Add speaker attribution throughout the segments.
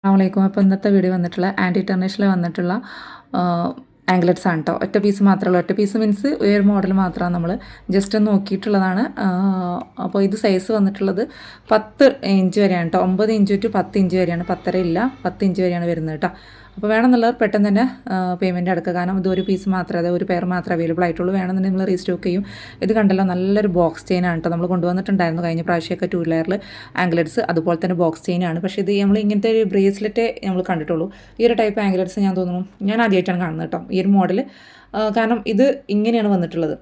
Speaker 1: അസ്സലാമലൈക്കും. അപ്പോൾ ഇന്നത്തെ വീഡിയോ വന്നിട്ടുള്ള ആൻറ്റി ടെർണിഷിൽ വന്നിട്ടുള്ള ആംഗ്ലറ്റ്സ് ആണ് കേട്ടോ. ഒറ്റ പീസ് മാത്രമേ ഉള്ളൂ. ഒറ്റ പീസ് മീൻസ് ഒരു മോഡൽ മാത്രമാണ് നമ്മൾ ജസ്റ്റ് ഒന്ന് നോക്കിയിട്ടുള്ളതാണ്. അപ്പോൾ ഇത് സൈസ് വന്നിട്ടുള്ളത് 10 ഇഞ്ച് വരെയാണ് കേട്ടോ. 9 ഇഞ്ച് ടു 10 ഇഞ്ച് വരെയാണ്. 10.5 ഇല്ല, 10 ഇഞ്ച് വരെയാണ് വരുന്നത് കേട്ടോ. അപ്പോൾ വേണമെന്നുള്ളവർ പെട്ടെന്ന് തന്നെ പേയ്മെൻറ്റ് അടക്കുക. കാരണം ഇത് ഒരു പീസ് മാത്രമേ, അതായത് ഒരു പെയർ മാത്രമേ അവൈലബിൾ ആയിട്ടുള്ളൂ. വേണമെന്നുണ്ടെങ്കിൽ നിങ്ങൾ റീസ്റ്റോക്ക് ചെയ്യും. ഇത് കണ്ടല്ലോ, നല്ലൊരു ബോക്സ് ചെയിനാണ് കേട്ടോ. നമ്മൾ കൊണ്ടുവന്നിട്ടുണ്ടായിരുന്നു കഴിഞ്ഞ പ്രാവശ്യമൊക്കെ 2 ലെയറിൽ ആംഗ്ലറ്റ്സ്, അതുപോലെ തന്നെ ബോക്സ് ചെയിനാണ്. പക്ഷേ ഇത് നമ്മൾ ഇങ്ങനത്തെ ഒരു ബ്രേസ്ലെറ്റ് നമ്മൾ കണ്ടിട്ടുള്ളൂ. ഈ ഒരു ടൈപ്പ് ആംഗ്ലറ്റ്സ് ഞാൻ തോന്നുന്നു ഞാൻ ആദ്യമായിട്ടാണ് കാണുന്നത് കേട്ടോ, ഈ ഒരു മോഡൽ. കാരണം ഇത് ഇങ്ങനെയാണ് വന്നിട്ടുള്ളത്.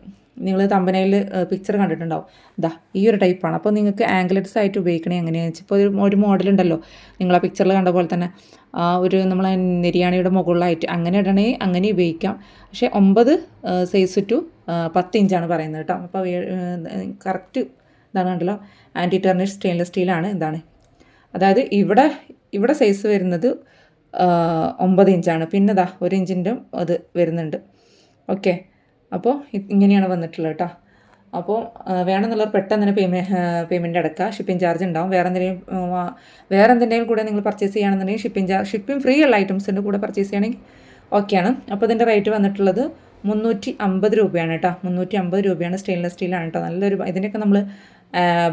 Speaker 1: നിങ്ങൾ തമ്പനയിൽ പിക്ചർ കണ്ടിട്ടുണ്ടാവും. ഇതാ ഈ ഒരു ടൈപ്പാണ്. അപ്പോൾ നിങ്ങൾക്ക് ആംഗ്ലറ്റ്സ് ആയിട്ട് ഉപയോഗിക്കണേ എങ്ങനെയാണെന്ന് വെച്ചാൽ, ഇപ്പോൾ ഒരു മോഡലുണ്ടല്ലോ നിങ്ങൾ ആ പിക്ചറിൽ കണ്ട പോലെ തന്നെ, ഒരു നമ്മളെ നെരിയാണിയുടെ മുകളിലായിട്ട് അങ്ങനെ ഇടണേ, അങ്ങനെ ഉപയോഗിക്കാം. പക്ഷേ 9 സൈസ് ടു 10 ഇഞ്ചാണ് പറയുന്നത് കേട്ടോ. അപ്പോൾ കറക്റ്റ് ഇതാണ് കണ്ടല്ലോ, ആൻറ്റി ടെർണിഷ് സ്റ്റെയിൻലെസ് സ്റ്റീലാണ്. ഇതാണ്, അതായത് ഇവിടെ സൈസ് വരുന്നത് 9 ഇഞ്ചാണ്. പിന്നെ ഇതാ 1 ഇഞ്ചിൻ്റെ അത് വരുന്നുണ്ട്. ഓക്കെ, അപ്പോൾ ഇങ്ങനെയാണ് വന്നിട്ടുള്ളത് കേട്ടോ. അപ്പോൾ വേണമെന്നുള്ളവർ പെട്ടെന്ന് തന്നെ പേയ്മെൻറ്റ് അടക്കുക. ഷിപ്പിംഗ് ചാർജ് ഉണ്ടാവും. വേറെ എന്തിൻ്റെയും കൂടെ നിങ്ങൾ പർച്ചേസ് ചെയ്യുകയാണെന്നുണ്ടെങ്കിൽ ഷിപ്പിംഗ് ഫ്രീ ഉള്ള ഐറ്റംസിൻ്റെ കൂടെ പർച്ചേസ് ചെയ്യണമെങ്കിൽ ഓക്കെയാണ്. അപ്പോൾ ഇതിൻ്റെ റേറ്റ് വന്നിട്ടുള്ളത് 350 രൂപയാണ് കേട്ടോ. 350 രൂപയാണ്. സ്റ്റെയിൻലെസ് സ്റ്റീലാണ് കേട്ടോ. നല്ലൊരു, ഇതിൻ്റെയൊക്കെ നമ്മൾ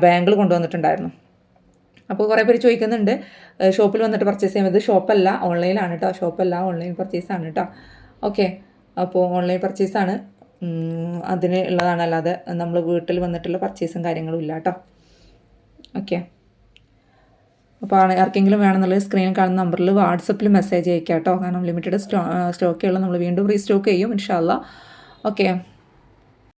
Speaker 1: ബാങ്കിൽ കൊണ്ടുവന്നിട്ടുണ്ടായിരുന്നു. അപ്പോൾ കുറേ പേര് ചോദിക്കുന്നുണ്ട് ഷോപ്പിൽ വന്നിട്ട് പർച്ചേസ് ചെയ്യുന്നത്. ഷോപ്പല്ല, ഓൺലൈനാണ് കേട്ടോ. ഷോപ്പല്ല, ഓൺലൈൻ പർച്ചേസാണ് കേട്ടോ. ഓക്കെ, അപ്പോൾ ഓൺലൈൻ പർച്ചേസാണ്, അതിന് ഉള്ളതാണ്. അല്ലാതെ നമ്മൾ വീട്ടിൽ വന്നിട്ടുള്ള പർച്ചേസും കാര്യങ്ങളും ഇല്ല കേട്ടോ. ഓക്കെ, അപ്പോൾ ആർക്കെങ്കിലും വേണമെന്നുള്ളത് സ്ക്രീനിൽ കാണുന്ന നമ്പറിൽ വാട്സപ്പിൽ മെസ്സേജ് അയക്കാം കേട്ടോ. കാരണം ലിമിറ്റഡ് സ്റ്റോക്കുകൾ നമ്മൾ വീണ്ടും റീസ്റ്റോക്ക് ചെയ്യും ഇൻഷാ അല്ലാ. ഓക്കെ.